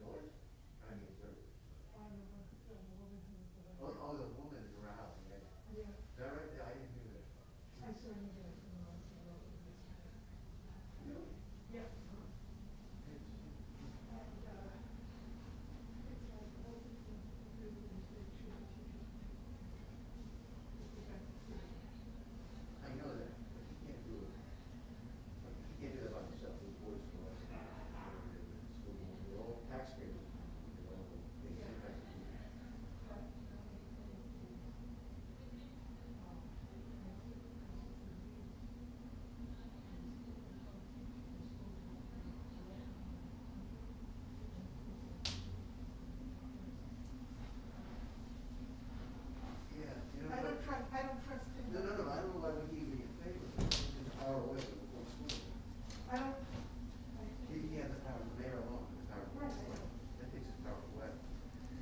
Yours? I mean, oh, the woman in her house, yeah. Is that right? Yeah, I didn't do that. Really? Yeah. I know that, but you can't do it. Like, you can't do that by yourself. The board's for us. School board, we're all taxpayers. We're all paying taxes. Yeah, you know. I don't trust him. No, I don't know why we gave you a favor. It's power away from the whole school. I don't. He has the power, the mayor alone, has the power. Right. That takes his power away.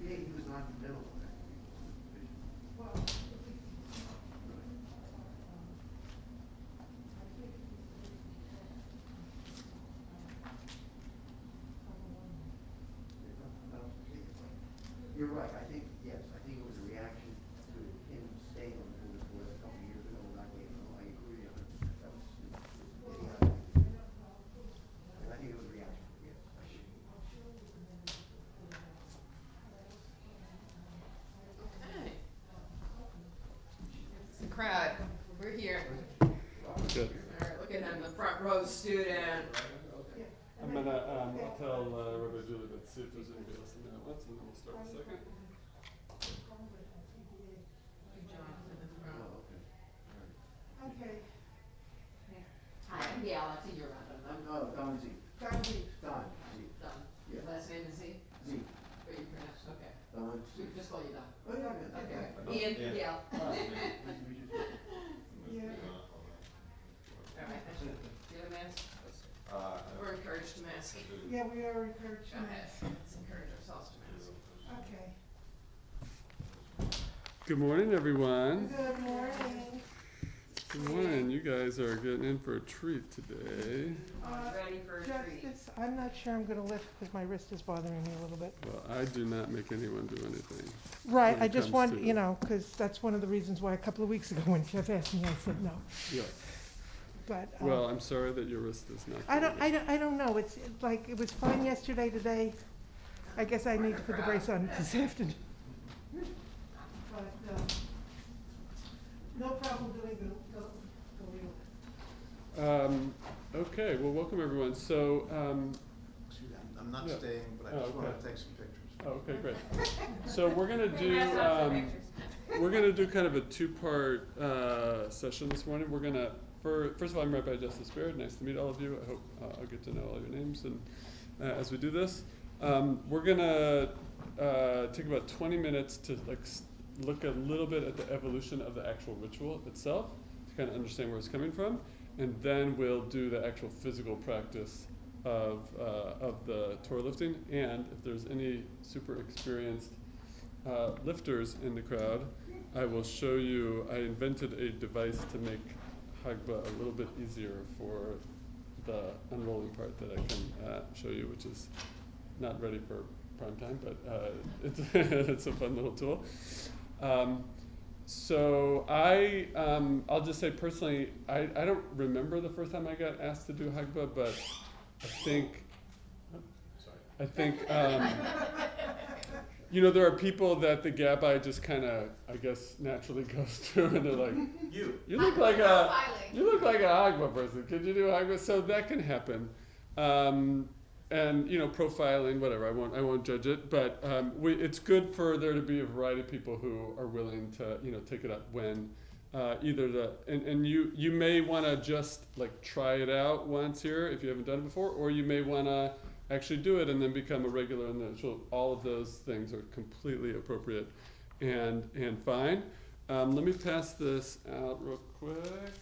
Yeah, he was non-committal on that. Well, You're right, I think, yes, I think it was a reaction to him staying on the board for a couple of years ago, not getting, I agree, that was idiotic. And I think it was a reaction, yes. Okay. It's the crowd. We're here. Good. All right, look at him, the front row student. I'm gonna, I'll tell Rabbi Julie, let's see if there's anybody else in there at once, and then we'll start in a second. John in the front. Oh, okay. All right. okay. Hi, I'm Gail. I see you're around. Don Z. Don Lee. Don Z. Don. Yeah. Last name is Z? Z. What you pronounce? Okay. Don We Z. just call you Don. Oh, yeah, yeah. Okay. Ian, Yeah. Gail. Yeah. All right. Do you have a mask? We're encouraged to mask. Yeah, we are encouraged. Go ahead. Let's encourage ourselves to mask. Okay. Good morning, everyone. Good morning. Good morning. You guys are getting in for a treat today. Ready for a treat. Justice, I'm not sure I'm gonna lift because my wrist is bothering me a little bit. Well, I do not make anyone do anything. Right, When I it just comes want, to- you know, because that's one of the reasons why a couple of weeks ago when Jeff asked me, I said no. Yeah. But, Well, I'm sorry that your wrist is not. I doing it. don't know, it's like, it was fine yesterday, today, I guess I need to put the brace on this afternoon. But, no problem doing Okay, well, welcome everyone. So, Excuse me, I'm not Yeah. staying, but I Oh, just wanted okay. to take some pictures. okay, great. So we're gonna do, Yes, that's the pictures. we're gonna do kind of a two-part session this morning. We're gonna, first of all, I'm Rabbi Justice Baird. Nice to meet all of you. I hope I'll get to know all your names and as we do this. We're gonna take about 20 minutes to look a little bit at the evolution of the actual ritual itself to kind of understand where it's coming from, and then we'll do the actual physical practice of the Torah lifting. And if there's any super experienced lifters in the crowd, I will show you. I invented a device to make Hagbah a little bit easier for the unrolling part that I can show you, which is not ready for prime time, but it's it's a fun little tool. So I'll just say personally, I don't remember the first time I got asked to do Hagbah, but I think you know, there are people that the Gabbai just kind of, I guess, naturally goes through, and they're like, you look like a Hagbah person. Could you do Hagbah? So that can happen. And you know, profiling, whatever. I won't judge it, but it's good for there to be a variety of people who are willing to, you know, take it up when either and you may want to just like try it out once here if you haven't done it before, or you may want to actually do it and then become a regular in the ritual. All of those things are completely appropriate and fine. Let me pass this out real quick. If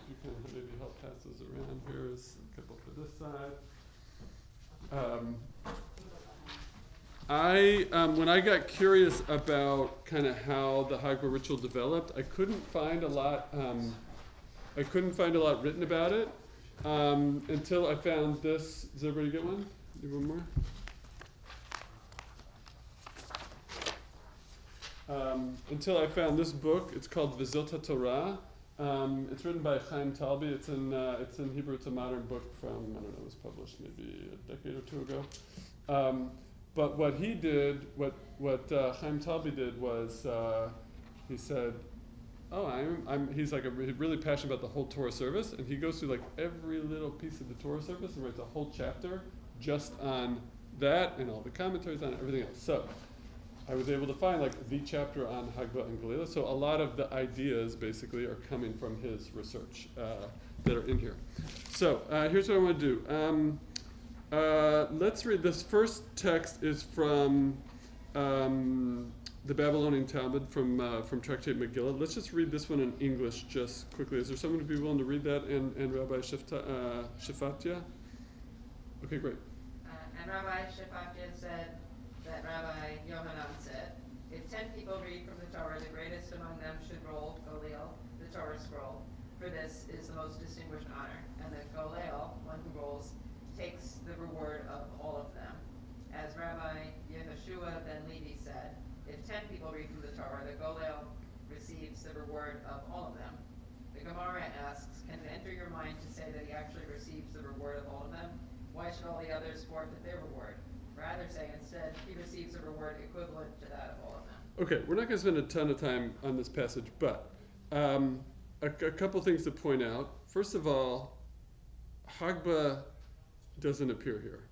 you can maybe help pass those around. Here's a couple for this side. When I got curious about kind of how the Hagbah ritual developed, I couldn't find a lot written about it until I found this. Does everybody get one? You want more? until I found this book. It's called Vizilta Torah. It's written by Chaim Talbi. It's in Hebrew. It's a modern book from, I don't know, it was published maybe a decade or two ago. But what he did, what Chaim Talbi did was, he said, he's like really passionate about the whole Torah service, and he goes through like every little piece of the Torah service and writes a whole chapter just on that and all the commentaries on everything else. So I was able to find like the chapter on Hagbah and Galila. So a lot of the ideas basically are coming from his research that are in here. So here's what I want to do. Let's read this first text is from the Babylonian Talmud from Tractate Megillah. Let's just read this one in English just quickly. Is there someone who'd be willing to read that and Rabbi Shefatia? Okay, great. And Rabbi Shefatia said that Rabbi Yohanan said, if 10 people read from the Torah, the greatest among them should roll Golil, the Torah scroll, for this is the most distinguished honor. And the Golil, one who rolls, takes the reward of all of them. As Rabbi Yehoshua ben Levi said, if 10 people read from the Torah, the Golil receives the reward of all of them. The Gemara asks, can it enter your mind to say that he actually receives the reward of all of them? Why should all the others forfeit their reward? Rather say instead, he receives a reward equivalent to that of all of them. Okay, we're not going to spend a ton of time on this passage, but a couple things to point out. First of all, Hagbah doesn't appear here.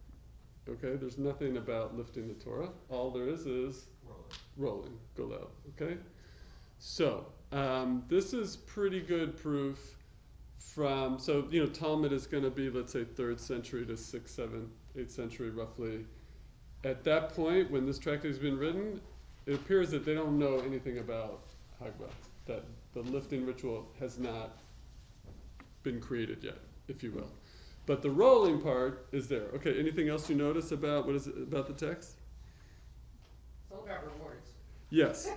Okay, there's nothing about lifting the Torah. All there is rolling, golel. Okay, so this is pretty good proof from, so Talmud is going to be, let's say, 3rd century to 6th, 7th, 8th century roughly. At that point, when this tractate has been written, it appears that they don't know anything about Hagbah, that the lifting ritual has not been created yet, if you will. But the rolling part is there. Okay, anything else you notice about, what is it about the text? It's all about rewards. Yes.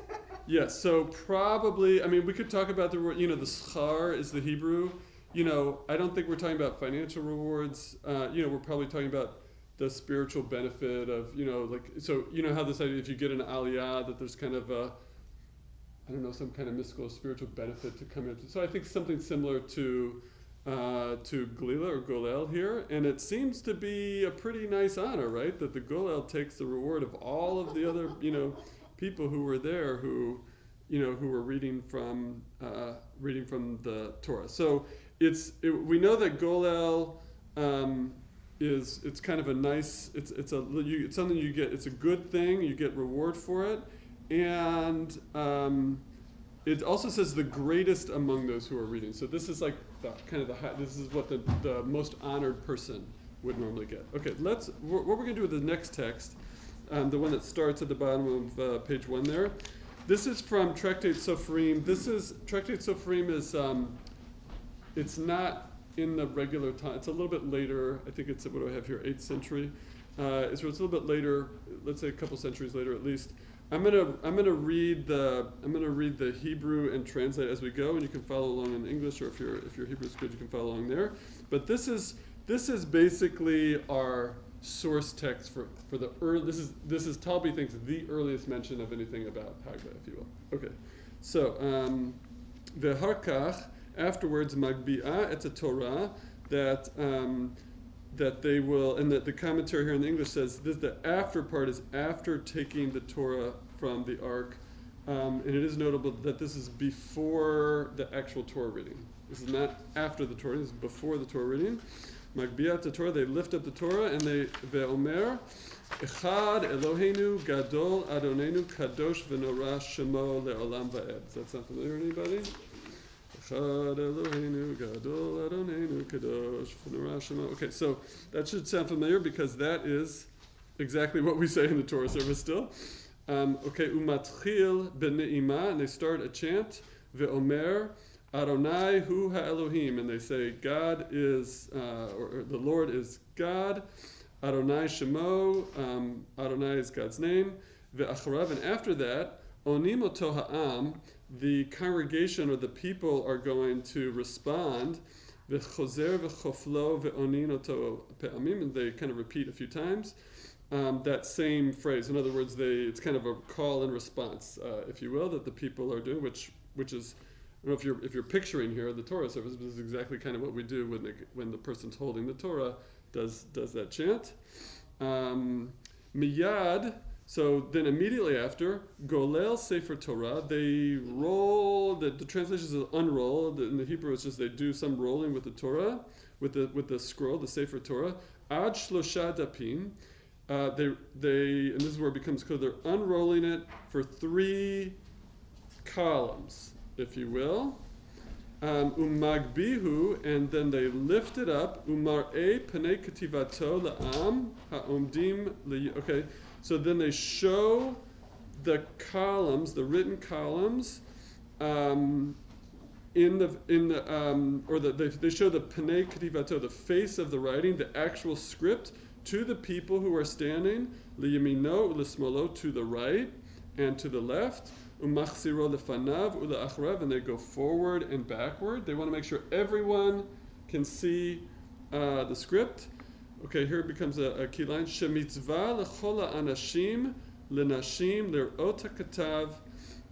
Yes, so probably, I mean, we could talk about the schar is the Hebrew. I don't think we're talking about financial rewards. We're probably talking about the spiritual benefit of, so how this idea, if you get an aliyah, that there's kind of a, some kind of mystical spiritual benefit to come into. So I think something similar to Galila or Golel here, and it seems to be a pretty nice honor, right? That the Golel takes the reward of all of the other, people who were there who were reading from the Torah. So we know that Golel it's kind of a nice, it's something you get, it's a good thing, you get reward for it, and it also says the greatest among those who are reading. So this is like this is what the most honored person would normally get. Okay, what we're going to do with the next text, the one that starts at the bottom of page 1 there. This is from Tractate Sofrim. Tractate Sofrim is, it's not in the regular time. It's a little bit later. I think it's, what do I have here, 8th century. So it's a little bit later, let's say a couple centuries later at least. I'm gonna read the Hebrew and translate as we go, and you can follow along in English, or if your Hebrew is good, you can follow along there. But this is basically our source text for the early. This is Talbi thinks the earliest mention of anything about Hagbah, if you will. Okay, so v'harkach, afterwards magbi'ah et Torah, that they will, and the commentary here in the English says the after part is after taking the Torah from the ark, and it is notable that this is before the actual Torah reading. This is not after the Torah, this is before the Torah reading. Magbiat the Torah, they lift up the Torah and they ve'omer Echad Eloheinu Gadol Adonenu Kadosh V'Norah Shemo Le'olam Va'ed. Does that sound familiar to anybody? Echad Eloheinu Gadol Adonenu Kadosh V'Norah Shemo. Okay, so that should sound familiar because that is exactly what we say in the Torah service still. Okay, Umatchil B'Ne'ima, and they start a chant. Ve'omer Adonai hu ha'Elohim, and they say God is, or the Lord is God. Adonai Shemo, Adonai is God's name. Ve'acharav, and after that, Onim oto ha'am, the congregation or the people are going to respond. Ve'chozer ve'choflo ve'onin oto pe'amim, and they kind of repeat a few times. that same phrase. In other words, it's kind of a call and response, if you will, that the people are doing, which is, I don't know if you're picturing here the Torah service, but this is exactly kind of what we do when the person's holding the Torah does that chant. Miyad. So then immediately after, Golel Sefer Torah, they roll, the translation is unroll, in the Hebrew it's just they do some rolling with the Torah, with the scroll, the Sefer Torah. Ad Shlosha Dapim, and this is where it becomes clear, they're unrolling it for 3 columns, if you will. Umagbihu, and then they lift it up. Umar'e Panei Kativato La'am Ha'omdim Li. Okay, so then they show the columns, the written columns, they show the Panei Kativato, the face of the writing, the actual script, to the people who are standing, Liyamino U'Lismolo, to the right and to the left. Umachsiro lefanav ula'achrav, and they go forward and backward. They want to make sure everyone can see the script. Okay, here it becomes a key line. Shemitzvah lechola anashim lenashim lir'ot hakatav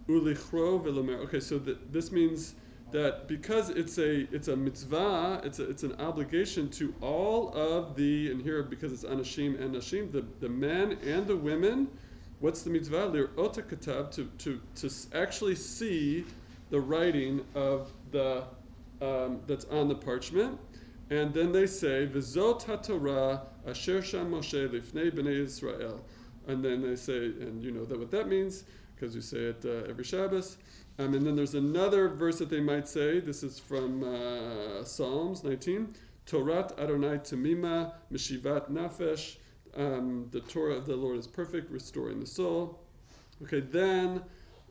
ulichro velomer. Okay, so this means that because it's a mitzvah, it's an obligation to all of the, and here because it's anashim and nashim, the men and the women. What's the mitzvah? Lir'ot hakatav, to actually see the writing of the that's on the parchment. And then they say, V'zot haTorah asher sham Moshe lifnei b'nei Yisrael. And then they say, and you know what that means, because you say it every Shabbos. And then there's another verse that they might say. This is from Psalms 19. Torat Adonai Tamima Meshivat Nafesh. The Torah of the Lord is perfect, restoring the soul. Okay, then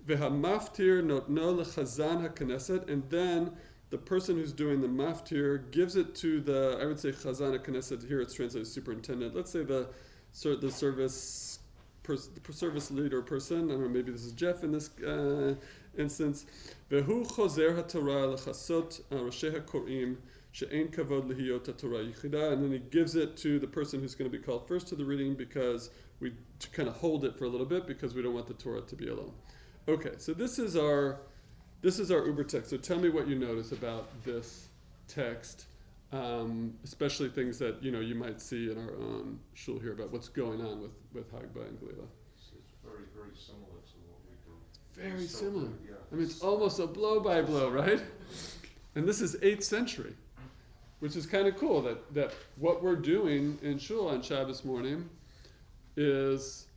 V'hamaftir notno lechazan haKnesset, and then the person who's doing the maftir gives it to the, I would say Chazan HaKnesset, here it's translated superintendent. Let's say the service leader person. I don't know, maybe this is Jeff in this instance. Vehu chozer haTorah lechasot roshei hakorim she'ein kavod lehiyot haTorah yichida, and then he gives it to the person who's going to be called first to the reading, because we kind of hold it for a little bit because we don't want the Torah to be alone. Okay, so this is our Uber text. So tell me what you notice about this text, especially things that you might see in our own shul here about what's going on with Hagba and Galila. It's very, very similar to what we do. Very So, similar. yeah. I mean, it's almost a blow by blow, right? And this is 8th century, which is kind of cool that what we're doing in shul on Shabbos morning is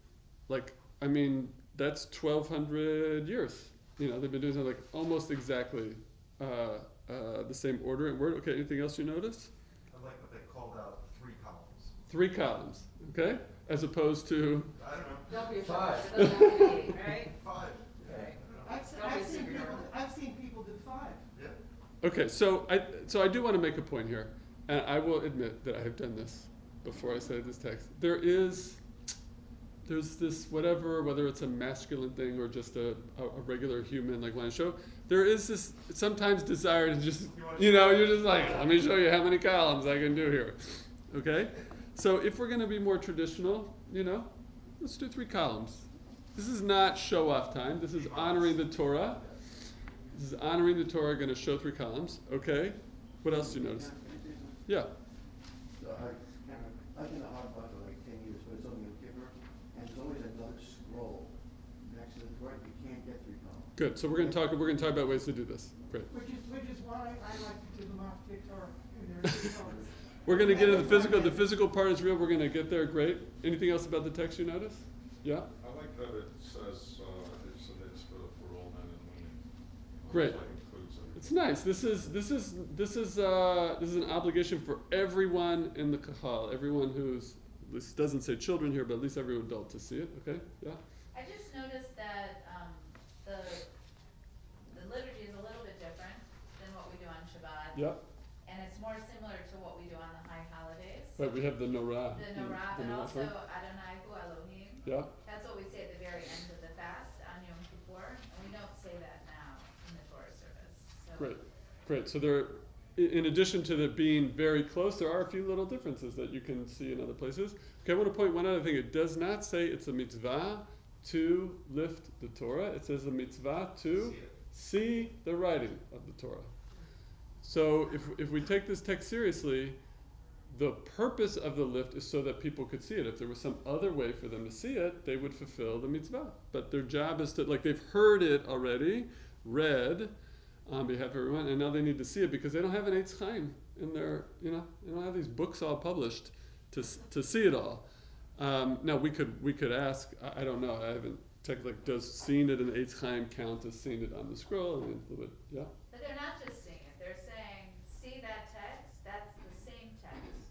that's 1,200 years. They've been doing something like almost exactly the same order and word. Okay, anything else you notice? I like what they called out 3 columns. 3 columns, okay? As opposed to, I don't know. Don't be a 5. It doesn't have to be 8, right? 5. Right. I've seen people do 5. Yeah. okay, so I do want to make a point here, and I will admit that I have done this before I said this text. There's this whether it's a masculine thing or just a regular human, like when I show, there is this sometimes desire to just, you're just like, let me show you how many columns I can do here. Okay? So if we're going to be more traditional, let's do 3 columns. This is not show off time. This is honoring the Torah. This is honoring the Torah, going to show 3 columns. Okay? What else do you notice? Yeah. So I've been a Hagba for like 10 years, but it's only a giver, and there's always another scroll next to the Torah. You can't get 3 columns. Good. So we're going to talk about ways to do this. Great. Which is why I like to do the maftir Torah in there. We're going to get into the physical part is real. We're going to get there. Great. Anything else about the text you notice? Yeah? I like that it says it's for all men and women. Great. That includes everything. It's nice. This is an obligation for everyone in the kahal, everyone who's, this doesn't say children here, but at least every adult to see it. Okay? Yeah? I just noticed that the liturgy is a little bit different than what we do on Shabbat. Yeah. And it's more similar to what we do on the high holidays. Right, we have the Norah. The Norah, The but Norah also part. Adonai Hu Elohim. Yeah. That's what we say at the very end of the fast on Yom Kippur, and we don't say that now in the Torah service. So Great. So there, in addition to it being very close, there are a few little differences that you can see in other places. Okay, I want to point one other thing. It does not say it's a mitzvah to lift the Torah. It says a mitzvah to see the writing of the Torah. So if we take this text seriously, the purpose of the lift is so that people could see it. If there was some other way for them to see it, they would fulfill the mitzvah. But their job is to, like, they've heard it already, read on behalf of everyone, and now they need to see it because they don't have an Eitz Chaim in their, they don't have these books all published to see it all. Now we could ask, I don't know, I haven't checked, like, does seeing it in Eitz Chaim count as seeing it on the scroll? I mean, a little bit, yeah. But they're not just seeing it, they're saying, see that text, that's the same text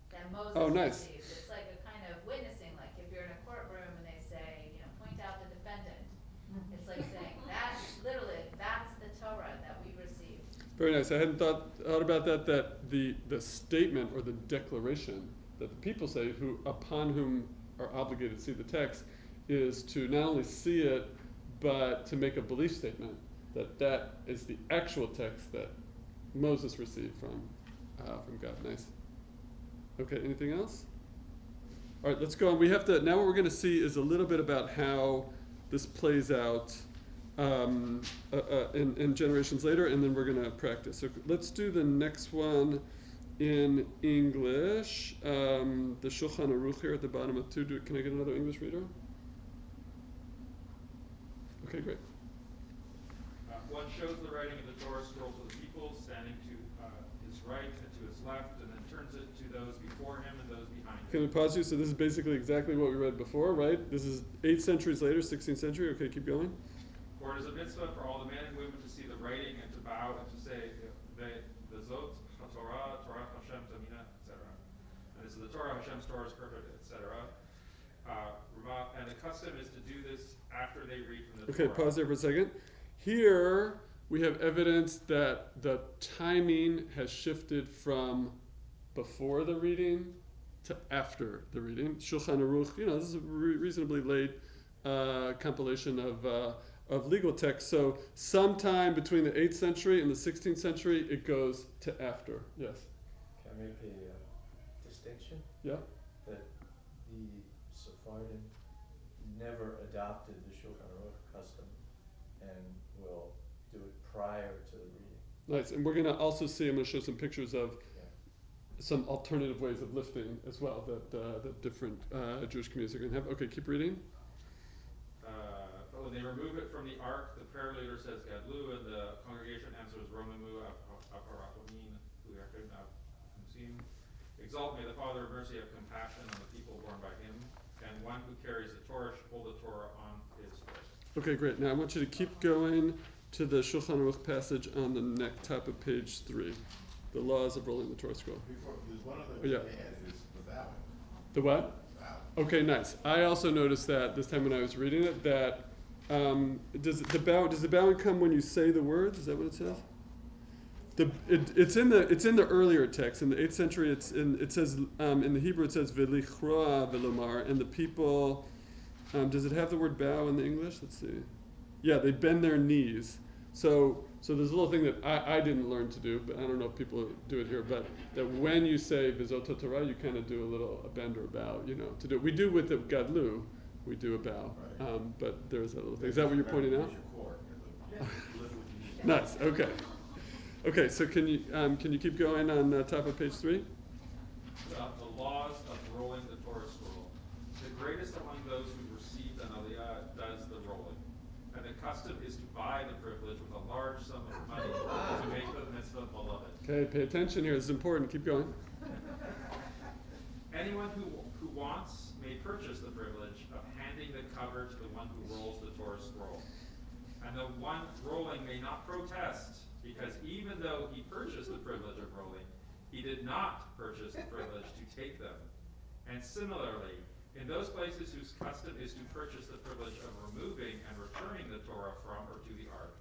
that Moses nice. received. It's like a kind of witnessing, like if you're in a courtroom and they say, point out the defendant. It's like saying, that's the Torah that we received. Very nice. I hadn't thought about that the statement or the declaration that the people say, upon whom are obligated to see the text, is to not only see it, but to make a belief statement that is the actual text that Moses received from God. Nice. Okay, anything else? All right, let's go on. Now what we're going to see is a little bit about how this plays out in generations later, and then we're going to practice. So let's do the next one in English. The Shulchan Aruch here at the bottom of 2. Can I get another English reader? Okay, great. One shows the writing of the Torah scroll to the people, standing to his right and to his left, and then turns it to those before him and those behind him. Can I pause you? So this is basically exactly what we read before, right? This is 8 centuries later, 16th century. Okay, keep going. For it is a mitzvah for all the men and women to see the writing and to bow and to say, the Zot, Torah, Torah Hashem, Emunah, etc. And this is the Torah, Hashem's Torah is perfect, etc. And the custom is to do this after they read from the Torah. Okay, pause there for a second. Here we have evidence that the timing has shifted from before the reading to after the reading. Shulchan Aruch, this is a reasonably late compilation of legal texts. So sometime between the 8th century and the 16th century, it goes to after. Yes? Can I make a distinction? Yeah? That the Sephardim never adopted the Shulchan Aruch custom and will do it prior to the reading. Nice. And we're going to also see, I'm going to show some pictures of some alternative ways of lifting as well that different Jewish communities are going to have. Okay, keep reading. When they remove it from the ark, the prayer leader says Gadlu, and the congregation answers Romamu Aparachomin Uyarkin Musim. Exalt, may the Father of mercy have compassion on the people born by him, and one who carries the Torah should hold the Torah on his foot. Okay, great. Now I want you to keep going to the Shulchan Aruch passage on the top of page 3. The laws of rolling the Torah scroll. There's one other thing to add, is the vowing. The what? Okay, nice. I also noticed that this time when I was reading it, that does the bowing come when you say the words? Is that what it says? It's in the earlier text in the 8th century. It says in the Hebrew it says v'lichroa v'lomar, and the people. Does it have the word bow in the English? Let's see. Yeah, they bend their knees. So there's a little thing that I didn't learn to do, but I don't know if people do it here. But that when you say v'zot Torah, you kind of do a bend or a bow. To do it. We do with the gadlu. We do a bow, but there's that little thing. Is that what you're pointing out? Nice. Okay. Okay. So can you keep going on top of page 3? The laws of rolling the Torah scroll. The greatest among those who received an aliyah does the rolling, and the custom is to buy the privilege with a large sum of money to make the mitzvah beloved. Okay. Pay attention here. This is important. Keep going. Anyone who wants may purchase the privilege of handing the cover to the one who rolls the Torah scroll. And the one rolling may not protest, because even though he purchased the privilege of rolling, he did not purchase the privilege to take them. And similarly, in those places whose custom is to purchase the privilege of removing and returning the Torah from or to the ark,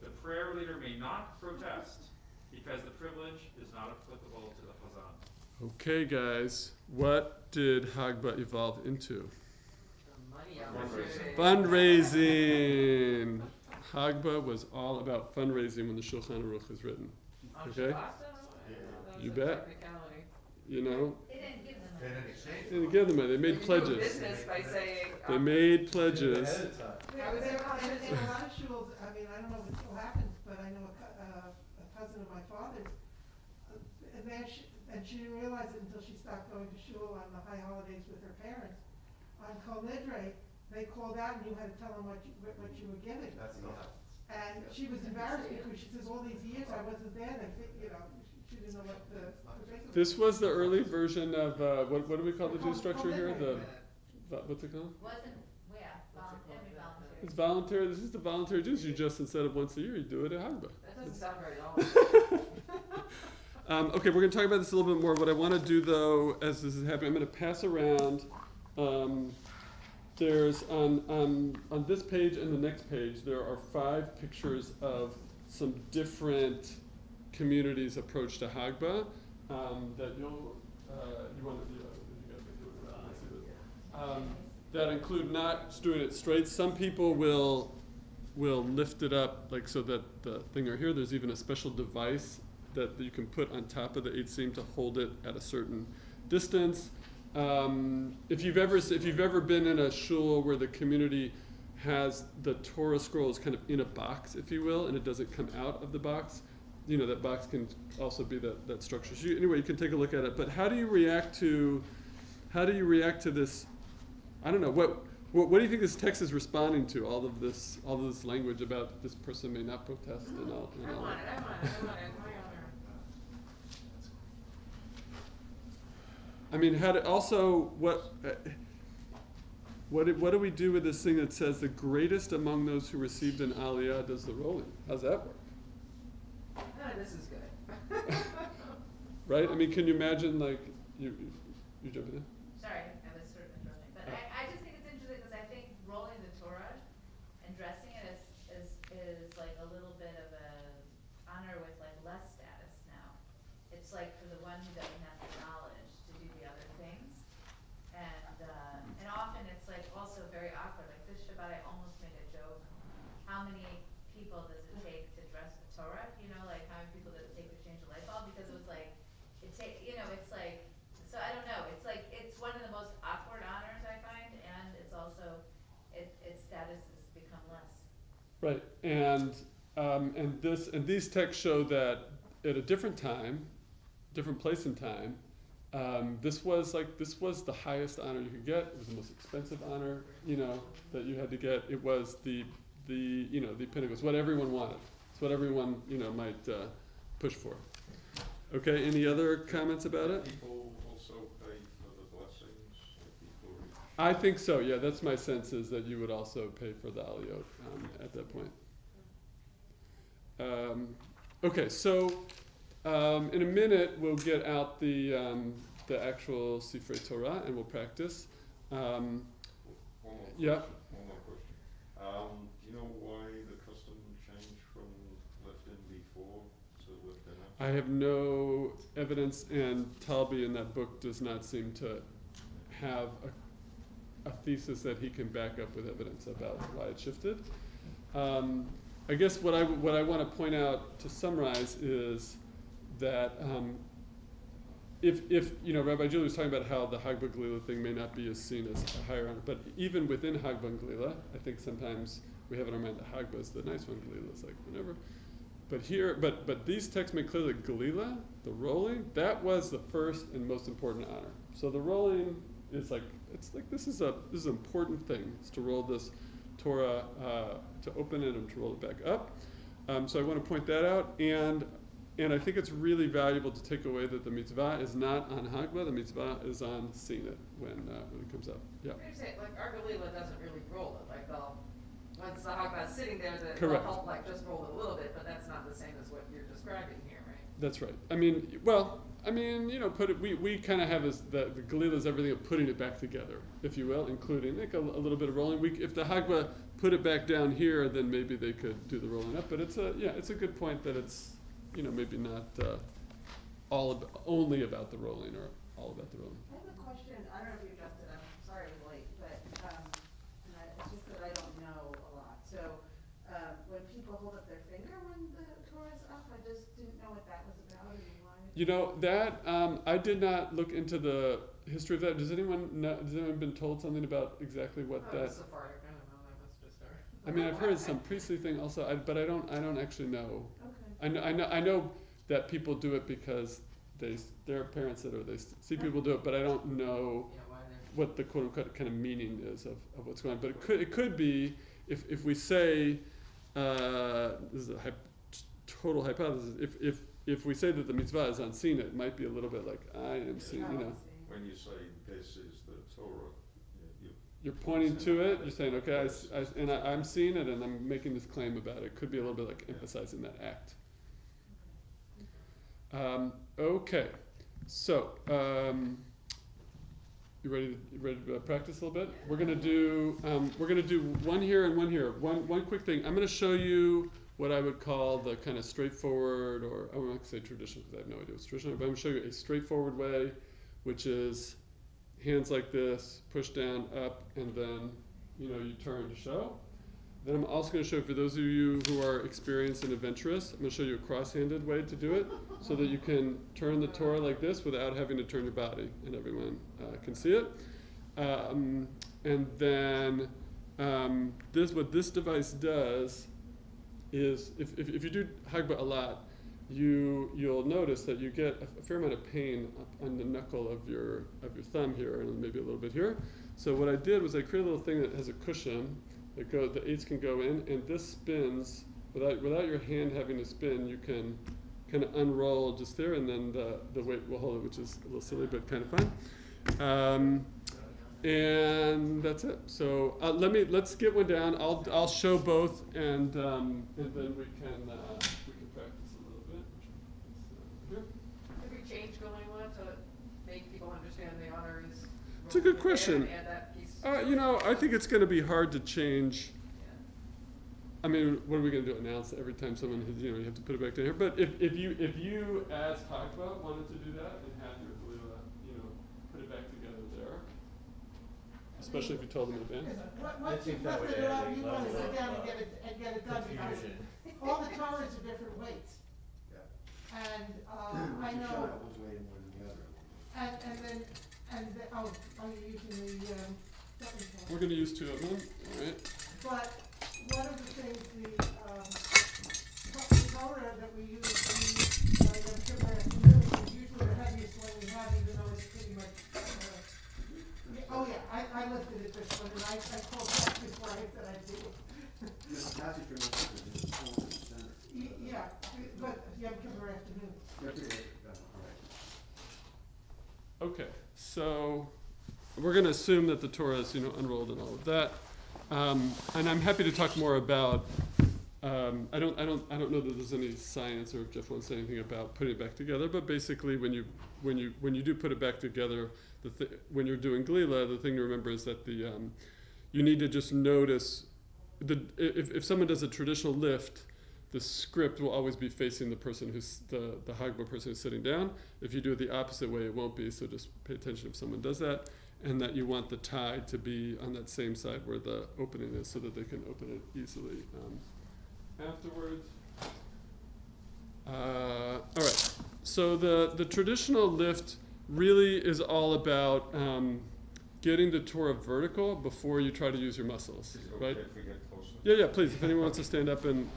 the prayer leader may not protest, because the privilege is not applicable to the Chazan. Okay, guys, what did Hagbah evolve into? Fundraising. Hagbah was all about fundraising when the Shulchan Aruch is written. On Okay. Shabbat, You bet. Technicality. You know, They didn't give them They money. didn't exchange. they didn't give them money. They made You do pledges. business by saying. They made pledges. Ahead of time. I was there, and in a lot of shuls, I mean, I don't know if it still happens, but I know a cousin of my father's, and and she didn't realize it until she stopped going to shul on the high holidays with her parents. On Kol Nidre, they called out and you had to tell them what you were giving. That's still happens. And she was embarrassed because she says, all these years I wasn't there, they think, you know, she didn't know what the basis was. This was the early version of, what do we call the Jew structure here? What's it called? Wasn't, yeah, every volunteer. It's voluntary. This is the voluntary Jews. You just, instead of once a year, you do it at Hagbah. That doesn't sound very long. Okay, we're going to talk about this a little bit more. What I want to do, though, as this is happening, I'm going to pass around. There's on this page and the next page, there are 5 pictures of some different communities' approach to Hagbah that you want to that include not doing it straight. Some people will lift it up like so that the thing are here. There's even a special device that you can put on top of the 8 seam to hold it at a certain distance. If you've ever been in a shul where the community has the Torah scrolls kind of in a box, if you will, and it doesn't come out of the box, you know, that box can also be that structure. So anyway, you can take a look at it. But how do you react to this? I don't know. What do you think this text is responding to? All of this language about this person may not protest and all. I want it, my honor. I mean, what do we do with this thing that says the greatest among those who received an aliyah does the rolling? How's that work? This is good. Right? I mean, can you imagine, like, you jumping in? Sorry, I was sort of interrupting, but I just think it's interesting because I think rolling the Torah and dressing it is like a little bit of a honor with like less status now. It's like for the one who doesn't have the knowledge to do the other things, and often it's like also very awkward. Like this Shabbat, I almost made a joke. How many people does it take to dress the Torah? You know, like how many people does it take to change a light bulb? Because it was like it's like. So I don't know. It's like it's one of the most awkward honors I find, and it's also its status has become less. Right, and these texts show that at a different time, different place and time, this was the highest honor you could get. It was the most expensive honor, you know, that you had to get. It was the pinnacle. It's what everyone wanted. It's what everyone, you know, might push for. Okay. Any other comments about it? People also pay for the blessings, like people. I think so. Yeah, that's my sense is that you would also pay for the aliyot at that point. Okay, so in a minute we'll get out the actual Sifrei Torah and we'll practice. One Yeah. more question. Do you know why the custom changed from left in before to left in after? I have no evidence, and Talby in that book does not seem to have a thesis that he can back up with evidence about why it shifted. I guess what I want to point out to summarize is that if you know, Rabbi Julie was talking about how the Hagbah Glila thing may not be as seen as a higher honor, but even within Hagbah Glila, I think sometimes we have in our mind that Hagbah is the nice one, Glila is like whatever. But here, but these texts make clear that Glila, the rolling, that was the first and most important honor. So the rolling is like this is an important thing. It's to roll this Torah, to open it and to roll it back up. So I want to point that out, and I think it's really valuable to take away that the mitzvah is not on Hagbah. The mitzvah is on seeing it when it comes up. Yeah. You're saying, like, our Galila doesn't really roll it, like, once the Hagbah's sitting there, they'll Correct. help, like, just roll it a little bit, but that's not the same as what you're describing here, right? That's right. I mean, you know, we kind of have the Galila is everything of putting it back together, if you will, including like a little bit of rolling. If the Hagbah put it back down here, then maybe they could do the rolling up. But it's a good point that it's, you know, maybe not only about the rolling or all about the rolling. I have a question. I don't know if you addressed it. I'm sorry I'm late, but it's just that I don't know a lot. So when people hold up their finger when the Torah's up, I just didn't know what that was You know, that, I did not look into the history of that. Does anyone know, has anyone been told something about exactly what Oh, that? Sephardic, I don't know, that must just start. I mean, I've heard some priestly thing also, but I don't actually know. Okay. I know that people do it because their parents did it, or they see people do it, but I don't know Yeah, why they're. what the quote unquote kind of meaning is of what's going on. But it could be if we say this is a total hypothesis. If we say that the mitzvah is unseen, it might be a little bit like I am seen. You know, When you say this is the Torah, you're pointing to it. You're saying, okay, I'm seeing it, and I'm making this claim about it. It could be a little bit like emphasizing that act. Okay, so you ready to practice a little bit? We're gonna do one here and one here. One quick thing. I'm gonna show you what I would call the kind of straightforward, or I won't say traditional because I have no idea what's traditional, but I'm gonna show you a straightforward way, which is hands like this, push down, up, and then you turn to show. Then I'm also going to show, for those of you who are experienced and adventurous, I'm going to show you a cross-handed way to do it, so that you can turn the Torah like this without having to turn your body, and everyone can see it. And then what this device does is, if you do Hagbah a lot, you'll notice that you get a fair amount of pain up on the knuckle of your thumb here, and maybe a little bit here. So what I did was I created a little thing that has a cushion. The eights can go in, and this spins without your hand having to spin. You can kind of unroll just there, and then the weight will hold it, which is a little silly but kind of fun. And that's it. So let's get one down. I'll show both, and then we can practice a little bit. Here. Have we changed going on to make people understand the honor is? It's a good question. Add that piece. I think it's going to be hard to change. I mean, what are we going to do? Announce every time someone has, you have to put it back down here. But if you as Hagbah wanted to do that and have your Galila, put it back together there, especially if you told them in advance. Once you've lifted it up, you want to sit down and get it done. Because all the Torahs are different weights. Yeah. And I Each know. child was weighted more than the other. Are you using the We're going to use two of them. All right. But one of the things the Torah that we use Yom Kippur afternoon is usually the heaviest one we have, even though it's pretty much. I lifted it this one, and I called back before I said I'd do it. The passage from the Kippur is in the center. Yeah, but Yom Kippur afternoon. Okay, so we're going to assume that the Torah is, unrolled and all of that, and I'm happy to talk more about. I don't know that there's any science, or if Jeff wants to say anything about putting it back together. But basically, when you do put it back together, when you're doing Galila, the thing to remember is that you need to just notice if someone does a traditional lift, the script will always be facing the person who's the Hagbah person who's sitting down. If you do it the opposite way, it won't be. So just pay attention if someone does that, and that you want the tie to be on that same side where the opening is, so that they can open it easily afterwards. All right. So the traditional lift really is all about getting the Torah vertical before you try to use your muscles, Is it right? okay if we get closer? Yeah, please. If anyone wants to stand up and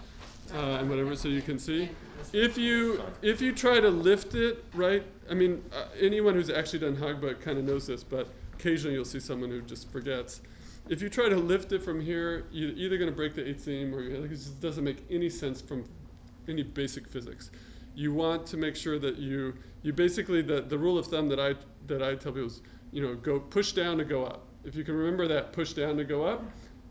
whatever, so you can see. If you try to lift it, right? I mean, anyone who's actually done Hagbah kind of knows this, but occasionally you'll see someone who just forgets. If you try to lift it from here, you're either going to break the eighth seam, or it just doesn't make any sense from any basic physics. You want to make sure that you basically, the rule of thumb that I tell people is, go push down to go up. If you can remember that push down to go up,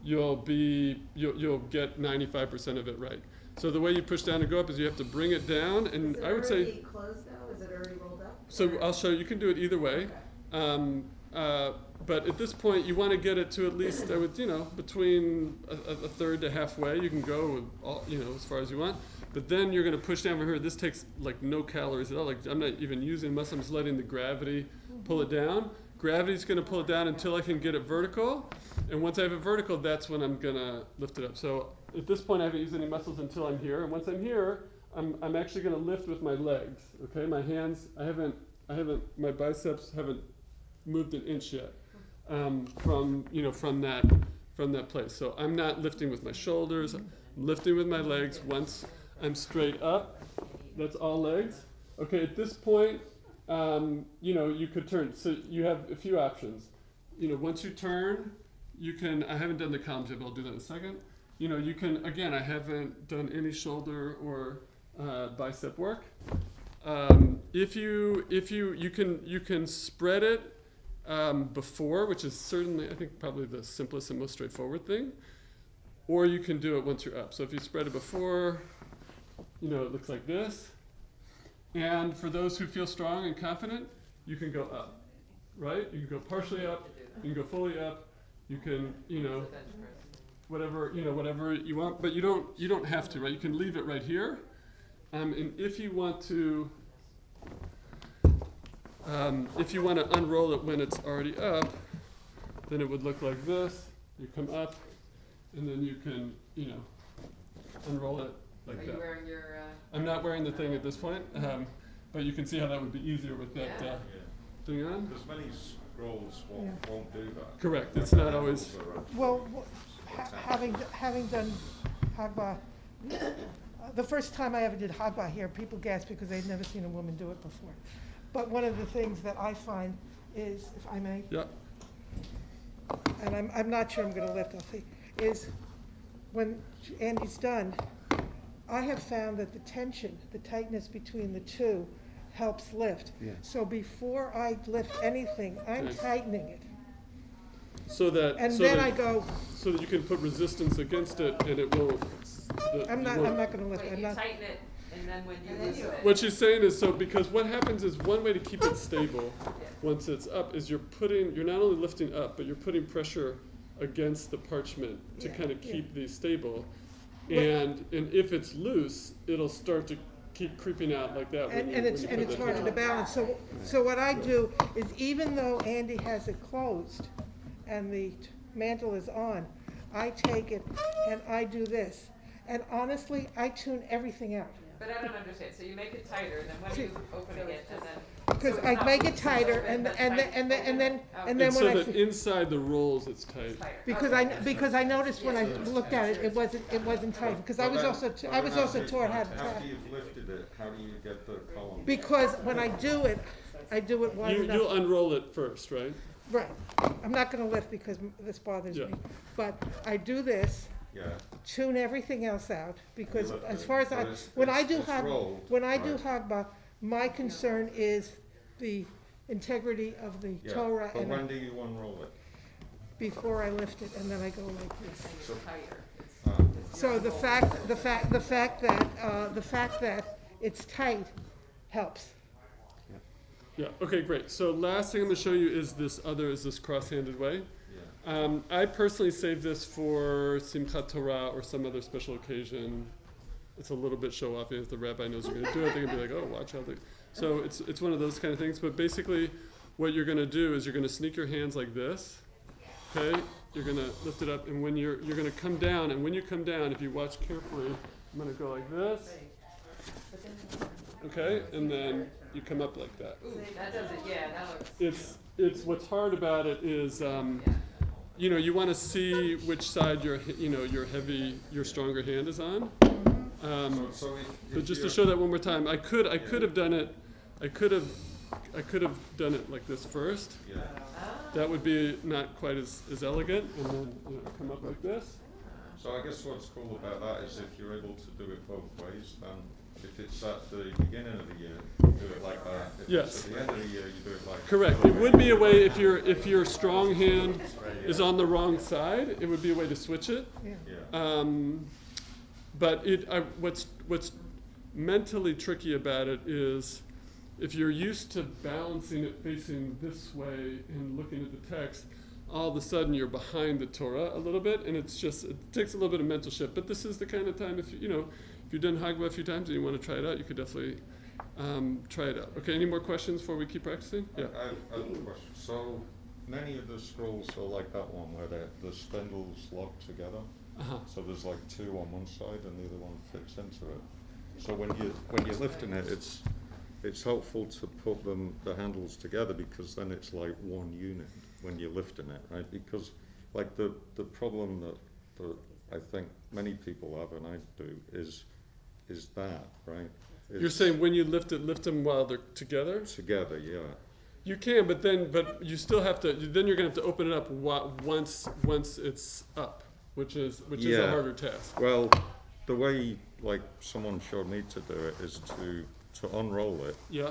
you'll get 95% of it right. So the way you push down to go up is you have to bring it down, and I would say. Is it already closed now? Is it already rolled up? So I'll show you. You can do it either way. Okay. But at this point, you want to get it to at least, between a third to halfway. You can go with all, as far as you want. But then you're going to push down from here. This takes like no calories at all. Like I'm not even using muscle. I'm just letting the gravity pull it down. Gravity's going to pull it down until I can get it vertical. And once I have it vertical, that's when I'm going to lift it up. So at this point, I haven't used any muscles until I'm here. And once I'm here, I'm actually gonna lift with my legs, okay? My hands, my biceps haven't moved an inch yet, from that place. So I'm not lifting with my shoulders, I'm lifting with my legs. Once I'm straight up, that's all legs. Okay, at this point, you could turn. So you have a few options. Once you turn, you can, I haven't done the columns yet, but I'll do that in a second. You can, again, I haven't done any shoulder or bicep work. If you can spread it before, which is certainly, I think, probably the simplest and most straightforward thing, or you can do it once you're up. So if you spread it before, it looks like this. And for those who feel strong and confident, you can go up, right? You can go partially up, you can go fully up, you can, whatever you want, but you don't have to, right? You can leave it right here. And if you want to unroll it when it's already up, then it would look like this. You come up, and then you can, unroll it like that. Are you wearing your? I'm not wearing the thing at this point, but you can see how that would be easier with that thing on. Because many scrolls won't do that. Correct. It's not always. Well, having done Hagba, the first time I ever did Hagba here, people gasped because they'd never seen a woman do it before. But one of the things that I find is, if I may, and I'm not sure I'm going to lift, I'll see, is when Andy's done, I have found that the tension, the tightness between the two helps lift. Yeah. So before I lift anything, I'm tightening it. So that I go. So that you can put resistance against it, and it will. I'm not going to lift. Wait, I'm you not. tighten it, and then when you loosen it. What she's saying is because what happens is one way to keep it stable once it's up is you're not only lifting up, but you're putting pressure against the parchment to kind of keep these stable. And if it's loose, it'll start to keep creeping out like that. And it's harder to balance. So what I do is, even though Andy has it closed and the mantle is on, I take it and I do this. And honestly, I tune everything out. But I don't understand. So you make it tighter, and then when are you opening it, and then. Because so I make it tighter, and then And when so I. that inside the rolls, it's tight. Because I noticed when I looked at it, it wasn't tight. Because I was also taught how to. After you've lifted it, how do you get the column? Because when I do it wide enough. You'll unroll it first, right? Right. I'm not going to lift because this bothers me. But I do this. Yeah. Tune everything else out, because lift as it, far as but when I it's rolled, do Hagba, my concern is the integrity of the Torah, But and when do you unroll it? before I lift it, and then I go like this. So, So the fact that it's tight helps. Yeah. Okay. Great. So last thing I'm going to show you is this cross-handed way. I personally save this for Simchat Torah or some other special occasion. It's a little bit show off. If the rabbi knows you're going to do it, they're going to be like, "Oh, watch how they." So it's one of those kind of things. But basically, what you're going to do is you're going to sneak your hands like this. Okay, you're going to lift it up, and when you're going to come down, and when you come down, if you watch carefully, I'm going to go like this. Okay, and then you come up like that. Ooh, that does it. Yeah, that looks. It's what's hard about it is. You want to see which side your stronger hand is on. But just to show that one more time, I could have done it. I could have done it like this first. yeah. That would be not quite as elegant, and then come up like this. So I guess what's cool about that is if you're able to do it both ways, then if it's at the beginning of the year, you do it like that. If Yes. it's at the end of the year, you do it like Correct. It would be a way if your strong hand is on the wrong side. It would be a way to switch it. Yeah. But what's mentally tricky about it is if you're used to balancing it facing this way and looking at the text, all of a sudden you're behind the Torah a little bit, and it takes a little bit of mental shift. But this is the kind of time if you've done Hagba a few times and you want to try it out, you could definitely try it out. Okay, any more questions before we keep practicing? Yeah. I have a question. So many of the scrolls are like that one where the spindles lock together. Uh-huh. So there's like two on one side and the other one fits into it. So when you're lifting it, it's helpful to put the handles together, because then it's like one unit when you're lifting it, right? Because like the problem that I think many people have, and I do, is that, right? You're saying when you lift them while they're together? Together, yeah. You can, but you still have to. Then you're gonna have to open it up once it's up, which is a harder task. Well, the way like someone showed me to do it is to unroll it. Yeah.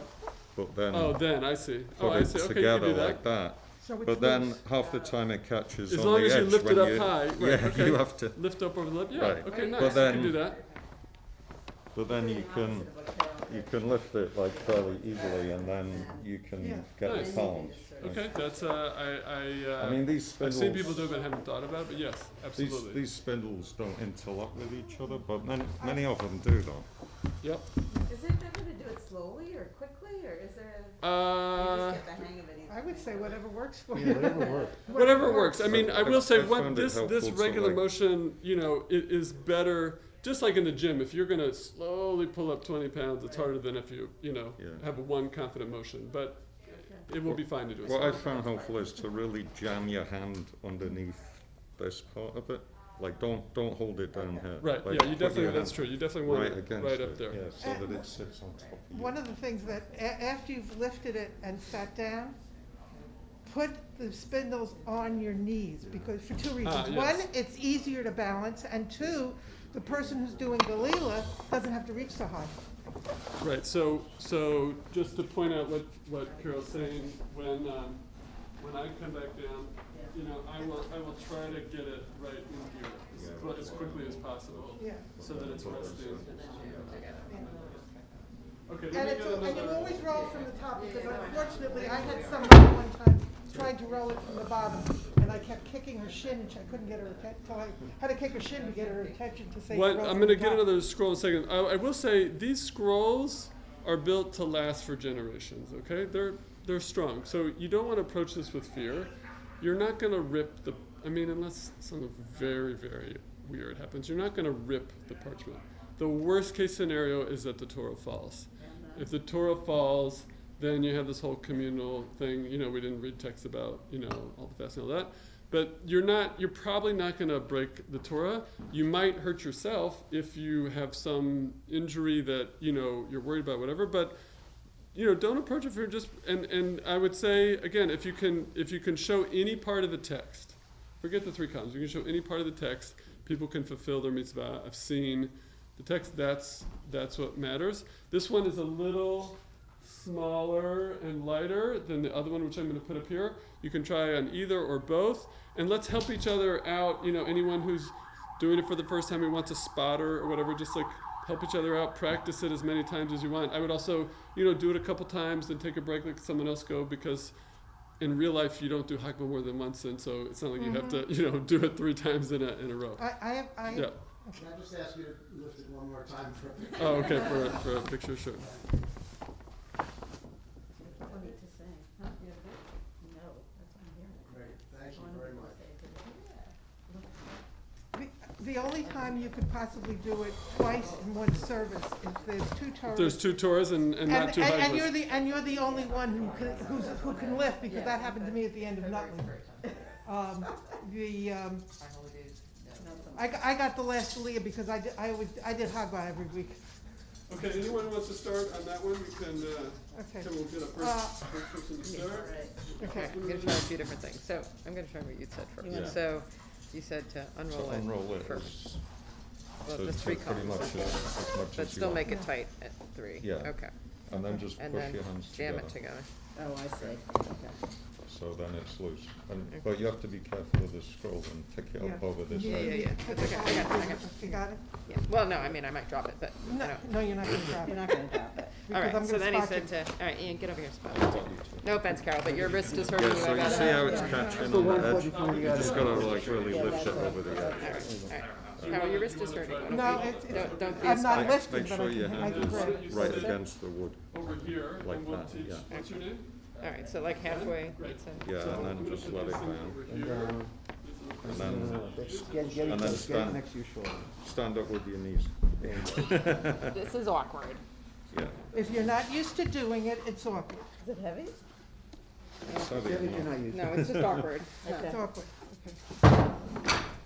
But then. Oh, then I see. Put I it see. Okay, you can together do that. like that. So which But then means- half the time it catches As on long the as you edge lift it when up high, right? Yeah, Okay. you have to. Lift up over the lip. Yeah. Right. Okay, nice. But You then can do that. But then you can lift it like fairly easily, and then you can Yeah. get Nice. the palms. Okay, that's I mean, these I've spindles. seen people do it, but haven't thought about it. But yes, absolutely. These spindles don't interlock with each other, but many of them do though. Yep. Is it better to do it slowly or quickly, or is there, you just get the hang of it either? I would say whatever works for Yeah, you. whatever works. Whatever works. I mean, I will say I what found it this helpful to, regular like- motion, is better. Just like in the gym, if you're gonna slowly pull up 20 pounds, it's harder than if you Yeah. have a one confident motion. But it will be fine to do it. What I slowly. found helpful is to really jam your hand underneath this part of it. Like don't hold it down here. Right. Like, Yeah. You put definitely. your That's hand true. You definitely want right it against right it, up there. Yeah, so that it sits on top of you. One of the things that, after you've lifted it and sat down, put the spindles on your knees, because for two reasons. Yes. One, it's easier to balance, and two, the person who's doing Galila doesn't have to reach so high. Right. So just to point out what Carol's saying, when I come back down, I will try to get it right in here as quickly as possible, Yeah. so that it's resting. Okay. And Let me it's, get and you another. always roll from the top, because unfortunately, I had somebody one time trying to roll it from the bottom, and I kept kicking her shin, and I couldn't get her attention, so I had to kick her shin to get her attention to say. What, roll I'm from going to the get top. another scroll in a second. I will say these scrolls are built to last for generations. Okay, they're strong. So you don't want to approach this with fear. You're not going to rip the. I mean, unless something very, very weird happens, you're not going to rip the parchment. The worst case scenario is that the Torah falls. If the Torah falls, then you have this whole communal thing. We didn't read text about all the fasting and all that. But you're probably not going to break the Torah. You might hurt yourself if you have some injury that you're worried about, whatever. But don't approach it for just. And I would say again, if you can show any part of the text, forget the three columns. You can show any part of the text. People can fulfill their mitzvah. I've seen the text. That's what matters. This one is a little smaller and lighter than the other one, which I'm going to put up here. You can try on either or both, and let's help each other out. Anyone who's doing it for the first time who wants a spotter or whatever, just like help each other out. Practice it as many times as you want. I would also, do it a couple times, then take a break, let someone else go, because in real life you don't do Hakba more than once, and so it's not like you have to, do it 3 times in a row. I Yeah. Can I just ask you to lift it one more time for? Oh, okay. For a picture, sure. What need to say? Huh? You have it? No, that's what I'm hearing. Great, thank you One very people much. say it, The only time you could possibly do it twice in one service is there's 2 Torahs. If there's 2 Torahs and not 2 and Haglas. you're the only one who can lift, because that happened to me at the end of Nutley. I got the last Aliyah because I did Hagba every week. Okay, anyone who wants to start on that one, we can, Okay. we'll get a first person to start. Okay. I'm gonna try a few different things. So, I'm gonna try what you said first. Yeah. So, you said to unroll So unroll it it first. as- Well, so the it's 3 pretty columns. much as much But as still you make want. it tight at 3. Yeah. Okay. And then just And push then your hands jam together. it together. Oh, I see, okay. So then it's loose. But you have to be careful with the scroll and pick it up Yeah. over this Yeah, edge. yeah, yeah. That's okay. I got it. You got it? Yeah. Well, no, I mean, I might drop it, but I No, don't. no, you're not gonna drop You're it. not gonna drop it. All Because right, I'm so gonna then he spot said you. to, all right, Ian, get over here, spot. I want you to. No offense, Carol, but your wrist is hurting Yeah, you. so I you gotta- see how it's catching on the edge? You just gotta like really lift it over the All edge. right, all right. Carol, your wrist is hurting. Why don't No, we- it's, don't be I'm a not spot. lifting, Make but sure I your can hand grab. is right against the wood. Over here, Like and we'll that, teach, yeah. what's your name? All right, so like halfway. Right. Yeah, So and I'm then gonna just put let it this thing down. over And, here. And then get and then it stand, next to your shoulder. stand up with your knees. This is awkward. Yeah. If you're not used to doing it, it's awkward. Is it heavy? It's heavy If you're enough. not used to No, it. it's just awkward. It's awkward.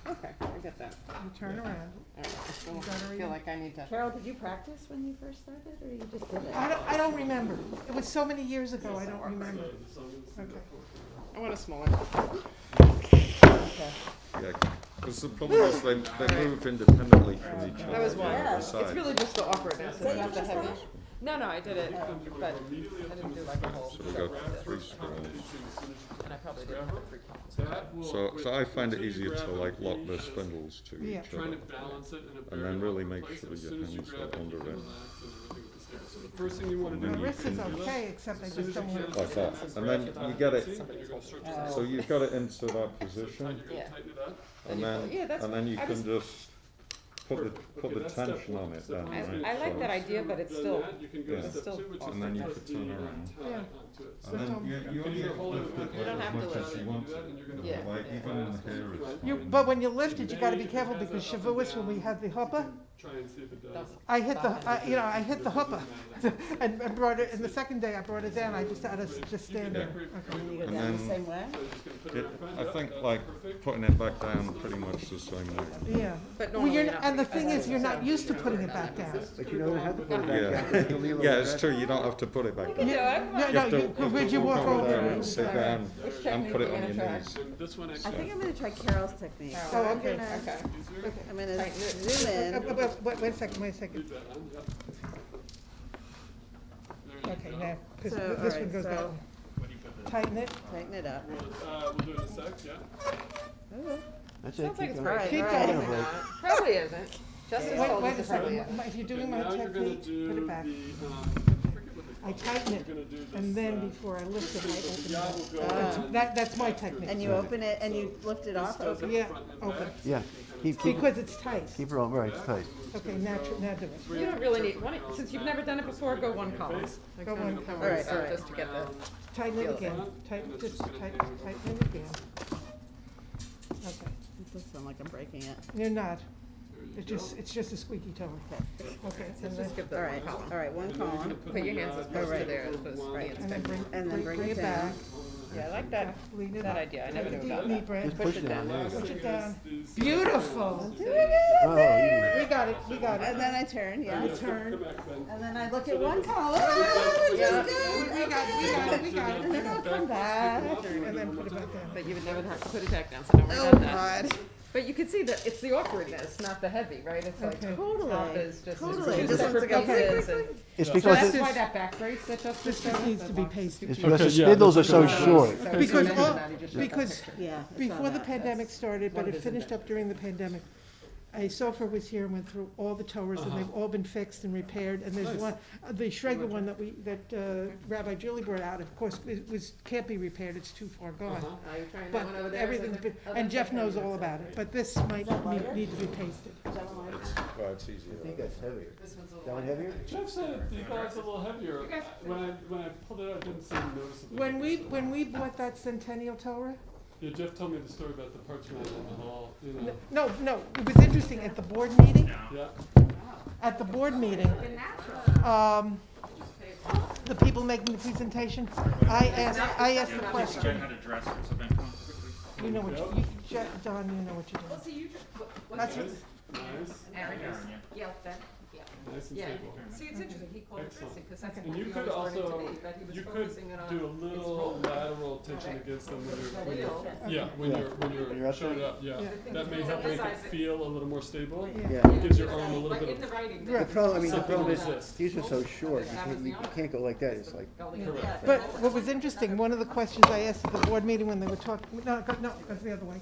Okay, I get that. You turn around. All right, I still You gotta read feel it. like I need to. Carol, did you practice when you first started, or you just did it? I don't remember. It was so many years ago, I don't remember. Okay. I want a smaller. Okay. Yeah, because the problem is they move independently from each other. That was one. Yeah. It's really just the awkwardness. Is that It's not the just heavy. that? No, I did it, but I didn't do like a whole. So we got 3 scrolls. And I probably didn't put 3 columns. So I find it easier to like lock the spindles to Yeah. each Trying other. to balance it in a And very then really awkward make place, sure and as your soon as you hands grab are it, you under can it. relax and everything will stay. So the first thing you want to And My do. wrist is can do okay, except I As soon just as you don't want can, to. Like that. And then you get it, you're gonna stretch it Oh. out. so you've got it into that position, You're gonna Yeah. tighten it up. and you then, pull- yeah, that's- and then you I was- can just put Perfect. the Okay, that's step tension one. on it Step then, one is right? I like So- that idea, but it's Done still. that, you can go Yeah. to It's step still 2, which is And then to you put could the turn around. tie Yeah. onto it. So And then you you only can have to hold it lift with it You don't like have as to much lift as it. you want to. Yeah. Like even in here is You, fine. but when you lift it, you gotta be careful because Shavuos, when we had the huppah, Try and see if it does. I hit I hit the huppah. and brought it, and the second day I brought it down, I just had to just stand there. Okay. And you go And down the then- same way? So you're just gonna put it It, in front. I Yep, think that's like perfect. putting it back down pretty much the same way. Yeah. But Well, normally you're, not and the putting- thing is, you're not so- used to putting it back down. But you don't have to put it back Yeah, down. You leave it yeah, like it's that. true, you don't have to put it back You down. can do it. Come No, on. You have to, would you walk over there over? and sit down Which and technique put are it you on gonna your try? knees. And this one I actually. think I'm gonna try Carol's technique. Oh, So I'm okay, gonna, Okay. I'm gonna Tighten it. zoom in. Wait a second, Leave that on, yep. There you Okay, go. now, because So, this alright, one goes so- down. Tighten it. Tighten it up. We'll do it in a sec, yeah. Ooh. That's it. Sounds like keep it's going. breaking. Keep Alright, going. Probably not. Probably isn't. Justin Wait, told wait us a it probably second, isn't. if you're doing Okay, my now you're gonna technique, do put it back. I forget what they I call it. tighten it, You're gonna do this, and then before I lift it, I the open it guy up. will go Ah. in. That's my technique. And you open it and you lift it This off, does open it Yeah, front and open. back, so Yeah, you can kind of keep Because it's tight. Keep it on, right, it's tight. Okay, now do it. You don't really need one, since you've never done it before, go one column. Like Go one kind of column. works out Alright, just to get the. Tighten it Feel it. again. Tighten, just tighten it again. Okay, It does sound like I'm breaking it. you're not. It's just a squeaky toe. Okay, and Let's then, just give the All one right, column. all right, one column. Put your hands as close to Alright. there as opposed to the and then inside. And then bring it back. down. Yeah, I like that, Lean it that up. idea. I never Take a knew about deep that. knee breath. Just push it down, there you go. Push it down. Beautiful. Doing it! Oh, you- We got it, we got And it. then I turn, yeah. I turn. And then I look at one column. Oh, We just got good. it, we got it. And then I'll come back. And then put it back down. But you would never have to put it back down, so don't worry Oh, about that. God. But you can see that it's the awkwardness, not the heavy, right? It's like Okay. Totally. top is just Totally. it's Just separate wants to go pieces quick, and- It's So because, that's it- why that back brace that Justin This just needs to be pasted. it's because the Okay, yeah, spindles are that's so a good idea. short. So Because remember all- that, you just got that because picture. Yeah. I saw Before the that. pandemic started, but One it of his finished up during the pandemic, a sofa was here and went through all the towers, and they've all been fixed and repaired, and there's Nice. one, the Schrager one that Rabbi Julie brought out, of course, can't be repaired, it's too far gone. Oh, you're trying that But one over there? everything's been, and Jeff knows all about it, but this might need to be pasted. Well, it's easier. I think that's heavier. This one's a That little one heavier? Jeff said he thought it was a little heavier. When I pulled it out, it didn't seem noticeable. When we bought that Centennial Torah, Yeah, Jeff told me the story about the parchment in the hall, you know. no, it was interesting, at the board meeting, Yeah. The people making the presentation, I asked the question. You know what, Don, you know what you're doing. So you just, That's what, Nice. Aaron, yeah, that, yeah. Nice and Yeah, stable. see, it's interesting, he called it Excellent. dressing, because that's And what you he could always learned also, to be, but he was you could focusing it on. do a its little role. lateral tension against them when you're, yeah, When when you're you're showing upright? up, yeah. Yeah. That may help make it feel a little more stable. yeah. Yeah. It gives your arm a little Like bit in the of, writing. Right. The problem, the Something problem like is, this. these are so short, you can't go like that, it's like, correct. But what was interesting, one of the questions I asked at the board meeting when they were talking, no, it goes the other way.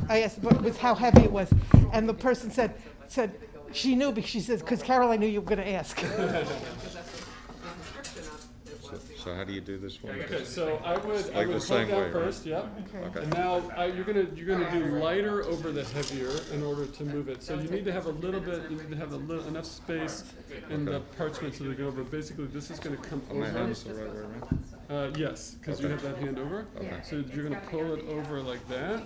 I asked, was how heavy it was, and the person said, she knew, because she says, because Carol, I knew you were gonna ask. So how do you do this one? Okay, so I would Like the hold same down way, right? first, yep. Okay. And now you're gonna do lighter over the heavier in order to move it. So you need to have a little bit, you need to have enough space in the parchment so they go over. Basically, this is gonna come My over. hands the right way around? Yes, because you have that hand over. Okay. So you're gonna pull it over like that.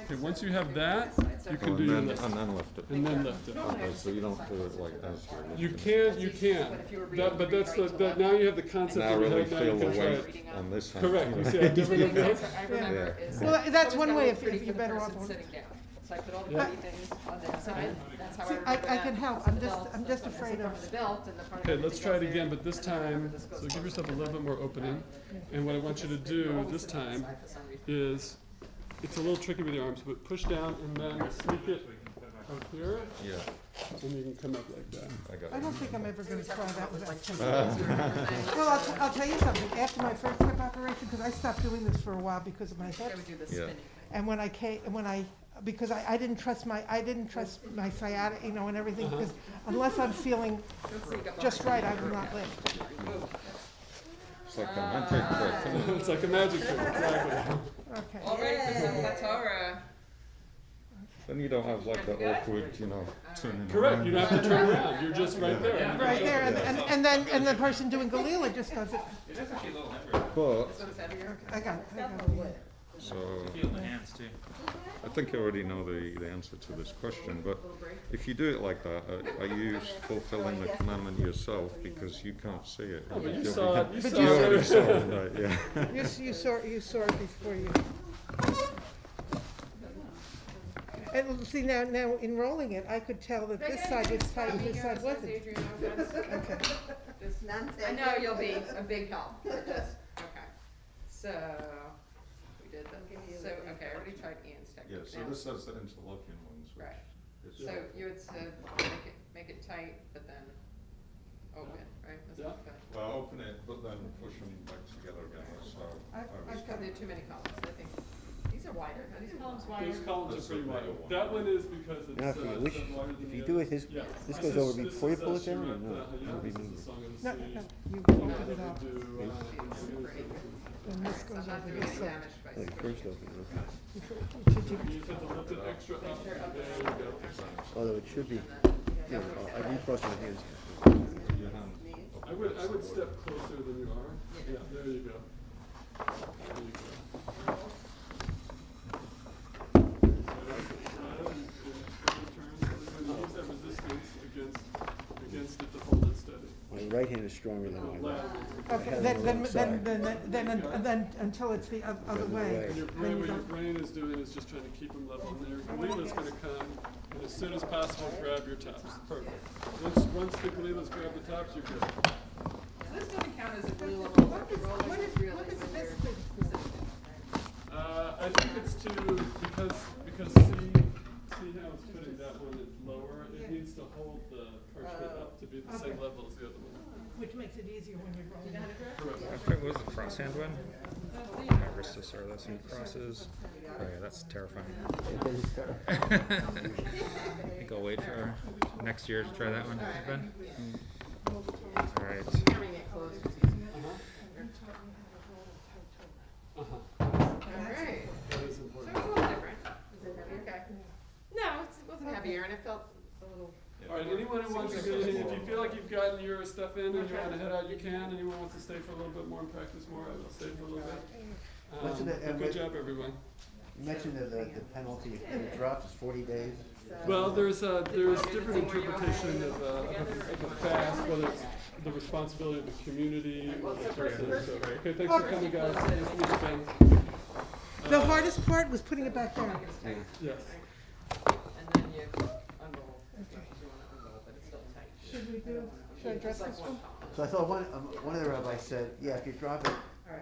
Okay, once you have that, you Oh, can do your and lift. then lift it. And then lift it. Okay, so you don't do it like as You you're lifting. can. But that's the, now you have the concept Now in your really head, now feel you the can try weight it. on this hand. Correct, you see how different it feels? I remember Yeah. is. Well, that's so one it's way gotta if look pretty you're for the better off person on- sitting down. So I put all the Yeah. pretty things on their side, that's how I See, remember I that. can help. So I'm the just- belt, I'm so just it's afraid the front of- the belt and the front of Okay, let's everything try it goes again, there, but this and then time, this goes so give forward. yourself a little bit more opening. And what I want you to do this time is, it's a little tricky with your arms, but push down and then sneak it up here, Yeah, and you can come up like that. I got I it. don't think I'm ever gonna try that without. Well, I'll tell you something, after my first hip operation, because I stopped doing this for a while because of my I hips, would do the Yeah. spinning. and because I didn't trust my sciatica, and everything, because unless I'm feeling just right, I will not lift. It's like a magic trick, isn't it? It's like a magic trick, exactly. Okay. All ready for some Torah. Then you don't have like the awkward, turning Correct, around. you don't have to turn around, you're just right there. Right there, and then the person doing Galila just does it. It is actually a little heavier. But, This one's heavier. I got it. so, Feel the hands too. I think I already know the answer to this question, but if you do it like that, are you fulfilling the commandment yourself because you can't see it? Oh, but you You'll saw be- it, you But saw you already it. saw it, right, yeah. You saw it before you. And see, now in rolling it, I could tell that this side was tight and this side wasn't. Okay. I know you'll be a big help, but just, okay. So, we did that, so, okay, I already tried Ian's Yeah, technique so now. this has the interlocking ones, which Right. is. So you had said, make it tight, but then open, right? That's Yeah. okay. Well, open it, but then push them back together again, so. I've got too many columns, I think. These are wider, are these columns wider? Those columns are pretty wide. That one is because it's, Now, if you wish, wider than if the you do others. it this, Yeah. this This goes is- over this before you is, pull it down, or Shomrei, no? yeah, That'll be this is me. the song of the No, sea. no, you Yeah, open we it up, do, and this goes I'm not over doing this any side. damage by Like squishing. first open, okay. Should you- You just have to lift it extra up, there you go. Although it should be, I recross my hands. Your hand. I would step closer than you are. Yeah, there you go. There you go. Use that resistance against it to hold it steady. My right hand is stronger than my left. Okay, then until it's the other way. And your Then brain, you what your don't- brain is doing is just trying to keep them level. And your Galila's gonna come, and as soon as possible, grab your tops. Perfect. Once the Galila's grab the tops, you're good. This doesn't count as a glue level, what you're rolling What is is- really what is when this you're thing? sitting down. I think it's because see how it's putting that one lower? It needs to hold the parchment up to be the same Okay. level as the other one. Which makes it easier when you're rolling. Correct. What was the crosshand one? Ristus or those crosses. Oh yeah, that's terrifying. I think I'll wait for next year to try that one, Ben. Alright. Bring it close. Uh-huh. Alright, That is so important. it's a little different. Is it heavier? Okay. No, it wasn't heavier and it felt a little. All right, anyone who wants to get in, if you feel like you've gotten your stuff in and you want to head out, you can. Anyone wants to stay for a little bit more and practice more, I will stay for a little bit. Mention that, But good job, everyone. You mentioned that the penalty if it drops is 40 days. Well, there's different interpretation of a fast, whether it's the responsibility of the community or the person. So, okay, thanks for coming, guys. Nice to meet you, Ben. The hardest part was putting it back down. Yes. And then you unroll, as much as you want to unroll, but it's still tight. Should I dress this one? So I thought one of the rabbis said, yeah, if you drop it,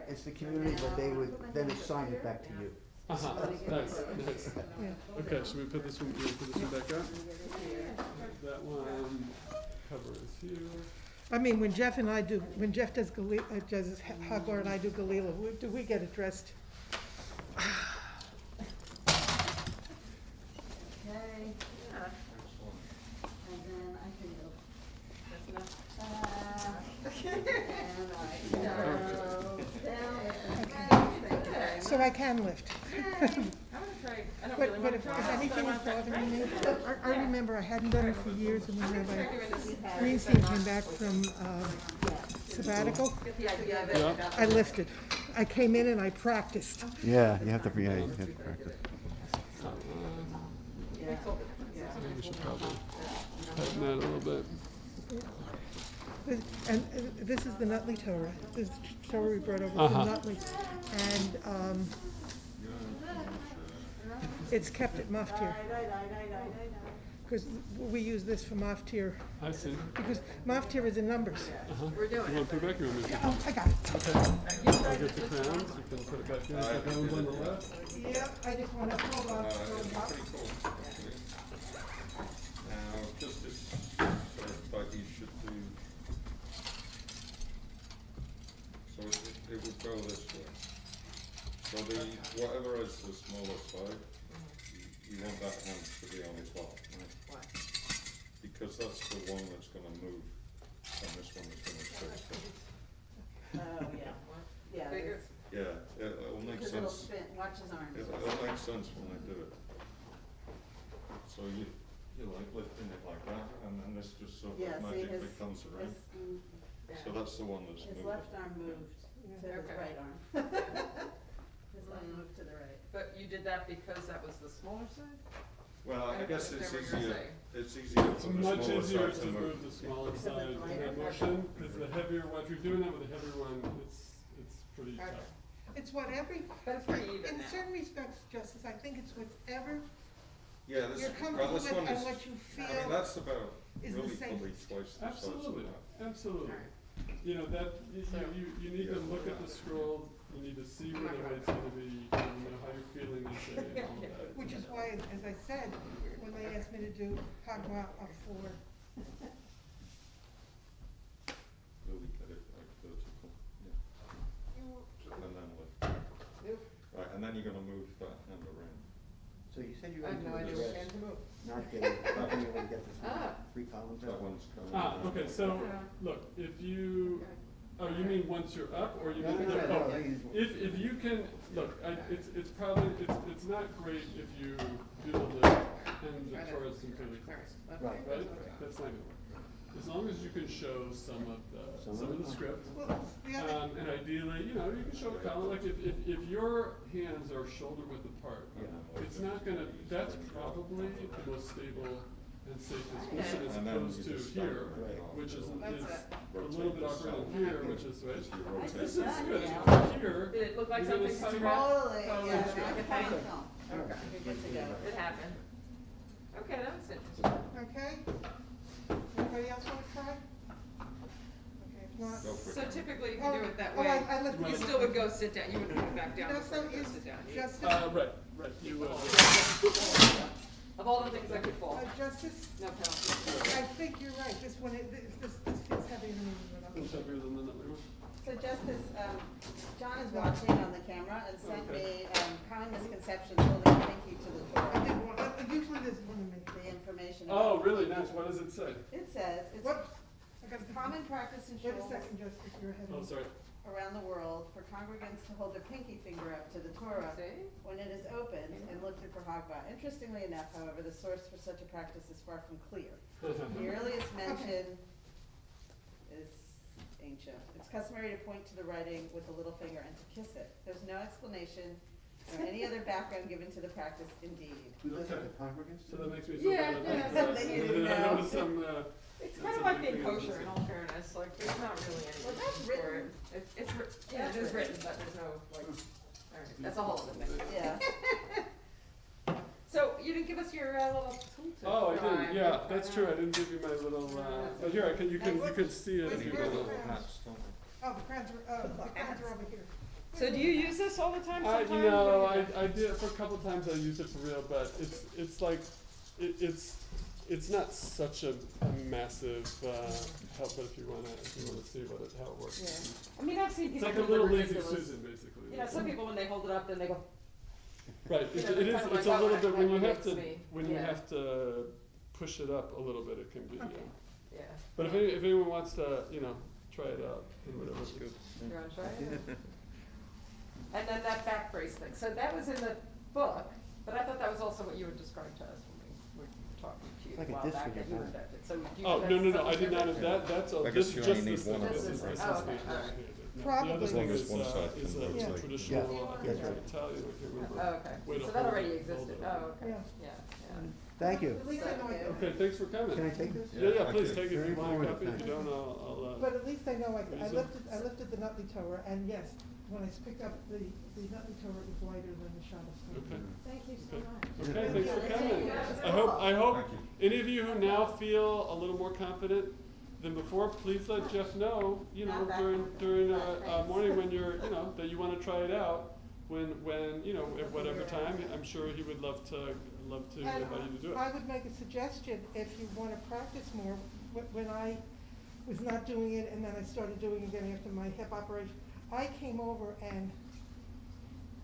it's the community, but they would then assign it back to you. Uh-huh. Nice, nice. Yeah. Okay, should we put this one back up? That one cover is here. I mean, when Jeff does Galila, does Hagar and I do Galila, do we get it dressed? Okay, Yeah, and then I can go. that's enough. And I go down. So I can lift. I'm gonna try, I don't really But want if to try. anything is bothering me, I remember I hadn't done it for years, and then Rabbi Try doing this. Greenstein came back from sabbatical, Get the idea of it. Yeah. I lifted. I came in and I practiced. Yeah, you have to practice. Yeah. We should probably tighten that a little bit. And this is the Nutley Torah. This is the Torah we brought over Uh-huh. from Nutley. And it's kept at Maftir. Because we use this for Maftir. I see. Because Maftir is in numbers. We're doing You want to put it back or you want me to? Oh, I got it. Okay. I'll get the crowns. You can put it back in. The crowns on the left. Yeah, I just want to hold on. It's pretty cool. Now, just this, but you should do. So it would go this way. So whatever is the smaller side, you want that hand to be on the top, right? Why? Because that's the one that's gonna move, and this one is gonna stay. Oh, yeah. Yeah, Bigger. Yeah, it'll make because it'll sense. spin, watch his arms. It'll make sense when I do it. So you like lifting it like that, and then this just sort Yeah, of see, magically comes around. So that's the one that's His moving. left arm moved to his Okay. right arm. His left moved to the right. But you did that because that was the smaller side? Well, I guess it's Understand what you're easier, saying. it's easier It's for the much smaller easier side to move the smaller Because side it's in lighter. that motion, because the heavier, if you're doing that with a heavier one, it's pretty Okay. tough. It's whatever, But it's pretty even in now. certain respects, Justice, I think it's whatever Yeah, this, you're well, comfortable this with one and is, what you I mean, feel. that's about is the really probably safest. twice the size of Absolutely, that. absolutely. Alright. You know, that, So- you need to look at the scroll, you need to see where the weight's gonna be, you know, how you're feeling this day and all of that. Which is why, as I said, when they asked me to do Hagma for, Really get it like vertical, yeah. And then lift. Right, and then you're gonna move that hand around. So you said you I were have no going idea to what the hand to move. not being able to get the Ah. three columns That out. one's coming. Okay, so, look, if you, oh, you mean once you're up, or you No, mean, no, no, oh, no, you- if you can, look, it's probably, it's not great if you do the lift and the Torah is completely closed, Right. right? That's not gonna work. As long as you can show some of the script, well, the other, and ideally, you know, you can show a column, like if your hands are shoulder width apart, it's not gonna, that's probably the most stable and safest position as And then opposed you to just stop here, it right off. which is That's a little bit awkward in here, which is, right? You rotate This is it. good, Yeah. here, Did it look like you're gonna something see- photographed? Totally, Totally yeah, straight. like a Okay. fine film. Okay. You're good to go. It happened. Okay, that was interesting. okay? Anybody else want to try? Okay, if not. Go for it. So typically, if you Oh, do it that oh, way, I lifted you it. still would go sit down, you wouldn't go back down No, before so you go you sit down. Justice, right, you will. Of all the things that could fall, Justice, no penalty. I think you're right, this one, this feels heavier than the other It's one. heavier than the other one. So Justice, John is watching on the camera and sent me, common misconceptions holding a pinky to the I Torah. did one, usually there's one in me. The information. Oh, about really, pinky. nice, what does it say? It says, it's What? I got the common practice in Wait a shuls second, Justice, you're ahead of me. Oh, sorry. around the world for congregants to hold their pinky finger up to the Torah See? when it is opened and lifted for Hagba. Interestingly enough, however, the source for such a practice is far from clear. The earliest mention is ancient. It's customary to point to the writing with the little finger and to kiss it. There's no explanation or any other background given to the practice, indeed. We looked at Okay. the congregants. So that makes me feel Yeah, better. yeah, about that that. you didn't I know. noticed some, It's That's kind of a like big being thing, kosher isn't in it? all fairness, like, there's not really any Well, that's reason for written. it. It's, yeah, That's it is written. written, but there's no, like, alright, that's a whole other thing. Yeah. So, you didn't give us your, little tooltip. oh, I Ryan. didn't, yeah, that's true, I didn't give you my little, but here, you can see it if you Where's go. the crayons? Hats, don't they? Oh, the crayons are over here. So do you use this all the time sometimes? You know, I did, for a couple of times I used it for real, but it's like, it's not such a massive, help, but if you wanna see how it works. Yeah. I mean, I've seen It's people like do a little the lazy ridiculous. Susan, basically. You know, some people, when they hold it up, then they go, Right, you it know, is, they're kinda it's like, a oh, little bit, when you that have to, makes me- when you yeah. have to push it up a little bit, it can be, yeah. but if anyone wants to, try it out, and whatever. You wanna try it? And then that back brace thing, so that was in the book, but I thought that was also what you would describe to us when we were talking to you It's like a while disc back in that your you mind. invented, so you. Oh, that's no, something I did not different. have that, that's, I this guess is you just only this need one thing, of this them, is, right? this Oh, is okay, the- alright. the Probably. other As long thing as is, one side is can a vote, Yeah. like- traditional, I think That's it's right. Italian, I can't remember. Oh, okay, Way to so that hold already it, existed, hold it. oh, okay, Yeah. yeah. Thank you. At least I know I, Okay, thanks for coming. Can I take this? Yeah, thank please you. take it, if Very you want a informative, copy, if you thanks. don't, I'll, but at least I know I Reason? lifted the Nutley Torah, and yes, when I picked up the Nutley Torah, it was lighter than the Shabbos Torah. okay. Thank you so Okay. much. Okay, Thank thanks you. for coming. Thank I hope Thank you. any of you who now feel a little more confident than before, please let Jeff know, you know, during a morning when you're, you know, that you wanna try it out, when, you know, at whatever time, I'm sure he would love to And invite you to do it. I would make a suggestion, if you wanna practice more, when I was not doing it and then I started doing it again after my hip operation, I came over and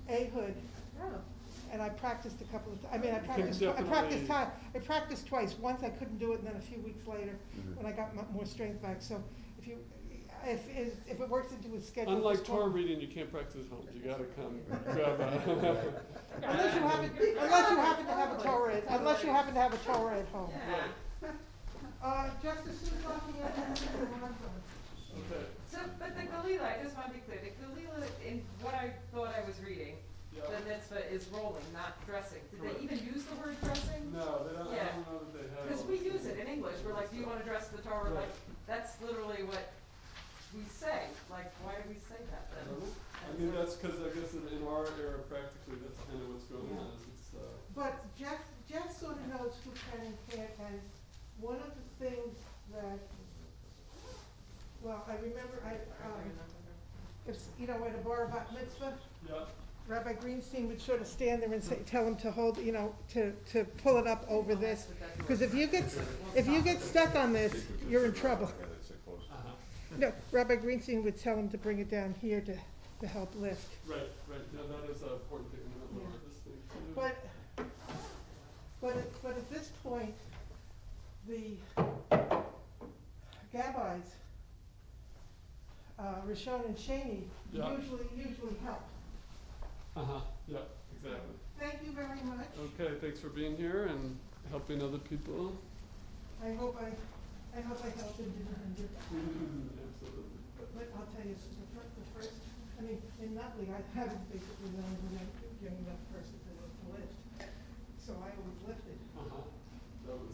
Ehud, and I practiced a couple of, I mean, I practiced definitely- I practiced twice, once I couldn't do it, and then a few weeks later, when I got more strength back, so if it works into his schedule. Unlike just Torah call- reading, you can't practice at home, you gotta come grab a. Unless you happen to have a Torah at home. Just as soon as I can get Okay. So, but the Galila, I just want to be clear, the Galila, in what I thought I was reading, Yeah. the mitzvah is rolling, not dressing. Did Correct. they even use the word dressing? No, they don't, I Yeah. don't know that they have. Because all we this use stuff. it in English, we're like, do you want to dress the Torah? Right. Like, that's literally what we say, like, why do we say that I then? don't know. I mean, that's because I guess in our era, practically, that's kind of what's going on, is it's, But Jeff sort of knows who can and can't, and one of the things that, well, I remember, if, you know, at a bar bat mitzvah, yeah, Rabbi Greenstein would sort of stand there and say, tell him to hold, you know, to pull it up over this, because if you get stuck on this, you're in trouble. Yeah, that's it close. No, Rabbi Greenstein would tell him to bring it down here to help lift. right, no, that is an important thing, I'm gonna lower this thing too. But at this point, the Gabbis, Rishon and Shani, Yeah. usually help. Yeah, exactly. Thank you very much. Okay, thanks for being here and helping other people. I hope I helped and didn't hinder. Absolutely. But I'll tell you, the first, I mean, in Nutley, I haven't basically known when I'm getting that person to lift. So I always lifted.